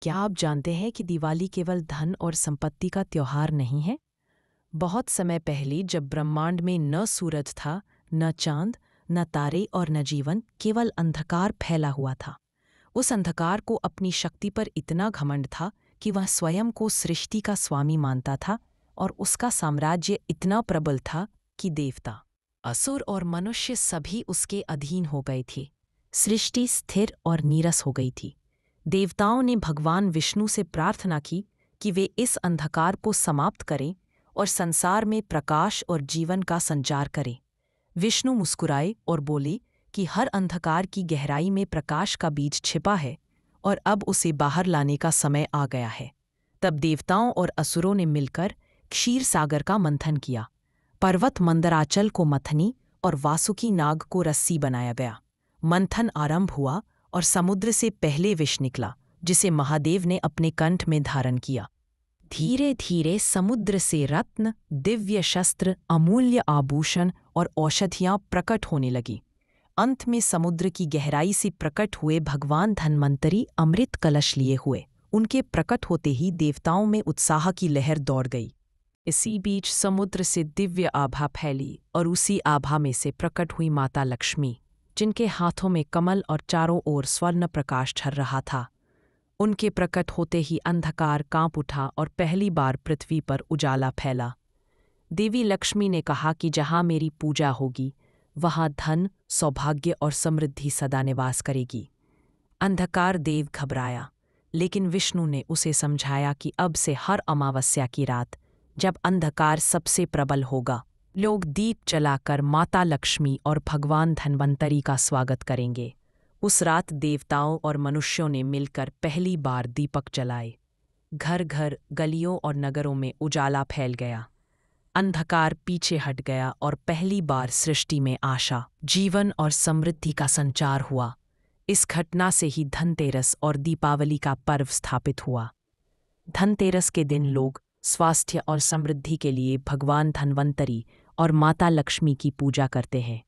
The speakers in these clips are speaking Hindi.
क्या आप जानते हैं कि दिवाली केवल धन और संपत्ति का त्योहार नहीं है? बहुत समय पहले जब ब्रह्मांड में न सूरज था, न चांद, न तारे और न जीवन, केवल अंधकार फैला हुआ था। उस अंधकार को अपनी शक्ति पर इतना घमंड था कि वह स्वयं को सृष्टि का स्वामी मानता था और उसका साम्राज्य इतना प्रबल था कि देवता, असुर और मनुष्य सभी उसके अधीन हो गए थे। सृष्टि स्थिर और नीरस हो गई थी। देवताओं ने भगवान विष्णु से प्रार्थना की कि वे इस अंधकार को समाप्त करें और संसार में प्रकाश और जीवन का संचार करें। विष्णु मुस्कुराए और बोले कि हर अंधकार की गहराई में प्रकाश का बीज छिपा है और अब उसे बाहर लाने का समय आ गया है। तब देवताओं और असुरों ने मिलकर क्षीर सागर का मंथन किया। पर्वत मंदराचल को मथनी और वासुकी नाग को रस्सी बनाया गया। मंथन आरंभ हुआ और समुद्र से पहले विष निकला, जिसे महादेव ने अपने कंठ में धारण किया। धीरे धीरे समुद्र से रत्न, दिव्य शस्त्र, अमूल्य आभूषण और औषधियां प्रकट होने लगी। अंत में समुद्र की गहराई से प्रकट हुए भगवान धन्वंतरी अमृत कलश लिए हुए। उनके प्रकट होते ही देवताओं में उत्साह की लहर दौड़ गई। इसी बीच समुद्र से दिव्य आभा फैली और उसी आभा में से प्रकट हुई माता लक्ष्मी, जिनके हाथों में कमल और चारों ओर स्वर्ण प्रकाश झर रहा था। उनके प्रकट होते ही अंधकार कांप उठा और पहली बार पृथ्वी पर उजाला फैला। देवी लक्ष्मी ने कहा कि जहां मेरी पूजा होगी, वहां धन, सौभाग्य और समृद्धि सदा निवास करेगी। अंधकार देव घबराया, लेकिन विष्णु ने उसे समझाया कि अब से हर अमावस्या की रात, जब अंधकार सबसे प्रबल होगा, लोग दीप जलाकर माता लक्ष्मी और भगवान धन्वंतरी का स्वागत करेंगे। उस रात देवताओं और मनुष्यों ने मिलकर पहली बार दीपक जलाए। घर घर, गलियों और नगरों में उजाला फैल गया। अंधकार पीछे हट गया और पहली बार सृष्टि में आशा, जीवन और समृद्धि का संचार हुआ। इस घटना से ही धनतेरस और दीपावली का पर्व स्थापित हुआ। धनतेरस के दिन लोग स्वास्थ्य और समृद्धि के लिए भगवान धन्वंतरी और माता लक्ष्मी की पूजा करते हैं।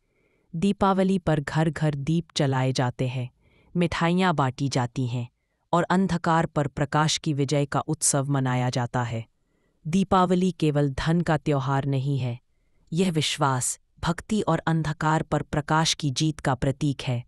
दीपावली पर घर घर दीप जलाए जाते हैं, मिठाइयाँ बांटी जाती हैं और अंधकार पर प्रकाश की विजय का उत्सव मनाया जाता है। दीपावली केवल धन का त्योहार नहीं है, यह विश्वास, भक्ति और अंधकार पर प्रकाश की जीत का प्रतीक है।